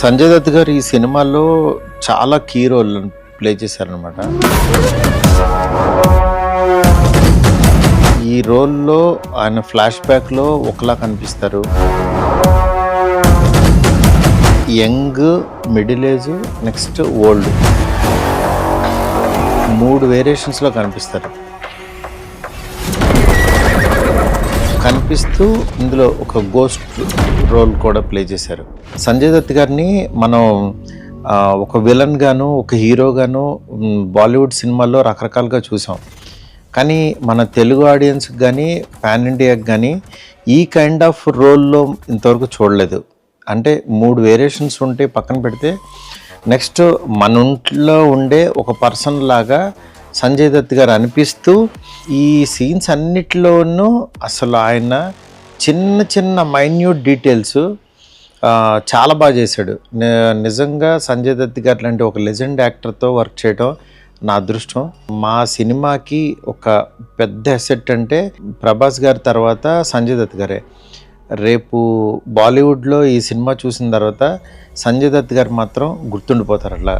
సంజయ్ దత్ గారు ఈ సినిమాలో చాలా కీ రోల్ ప్లే చేశారనమాట. ఈ రోల్లో ఆయన ఫ్లాష్ బ్యాక్లో ఒకలా కనిపిస్తారు, young, middle age, next old, 3 వేరియేషన్స్లో కనిపిస్తూ ఇందులో ఒక గోస్ట్ రోల్ కూడా ప్లే చేశారు. సంజయ్ దత్ గారిని మనం ఒక విలన్ గాను, ఒక హీరో గాను బాలీవుడ్ సినిమాల్లో రకరకాలుగా చూసాం. కానీ మన తెలుగు ఆడియన్స్కి కానీ పాన్ ఇండియాకి కానీ ఈ కైండ్ ఆఫ్ రోల్లో ఇంతవరకు చూడలేదు. అంటే 3 వేరియేషన్స్ ఉంటే పక్కన పెడితే, నెక్స్ట్ మన ఇంట్లో ఉండే ఒక పర్సన్ లాగా సంజయ్ దత్ గారు అనిపిస్తూ ఈ సీన్స్ అన్నిటిలోనూ అసలు ఆయన చిన్న చిన్న మైన్యూట్ డీటెయిల్స్ చాలా బాగా చేశాడు. నిజంగా సంజయ్ దత్ గారు లాంటి ఒక లెజెండ్ యాక్టర్తో వర్క్ చేయడం నా అదృష్టం. మా సినిమాకి ఒక పెద్ద అసెట్ అంటే ప్రభాస్ గారి తర్వాత సంజయ్ దత్ గారే. రేపు బాలీవుడ్లో ఈ సినిమా చూసిన తర్వాత సంజయ్ దత్ గారు మాత్రం గుర్తుండిపోతారు అట్లా.